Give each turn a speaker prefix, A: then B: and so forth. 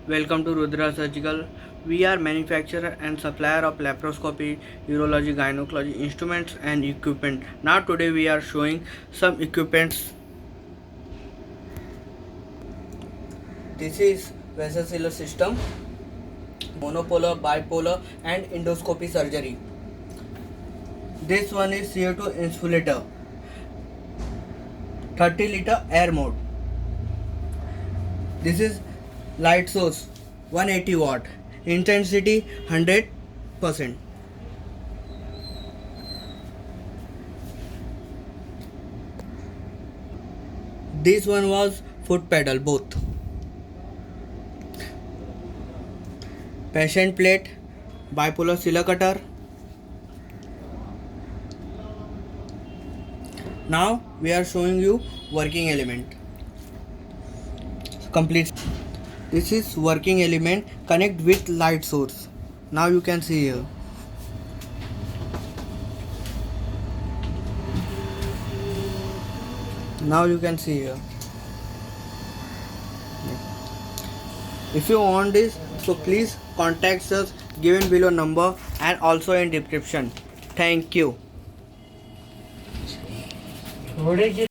A: Welcome to RUDRA Surgical. We are manufacturer and supplier of laparoscopy, urology, gynecology instruments and equipment. Now today we are showing some equipments. This is vesicular system, monopolar, bipolar and endoscopy surgery. This one is CO2 insulator, 30-liter air mode. This is light source 180 watt, intensity 100%. This one was foot pedal both. Patient plate, bipolar silica cutter. Now we are showing you working element. Complete. This is working element, connect with light source. Now you can see here. Now you can see here. If you want this, so please contact us given below number and also in description. Thank you.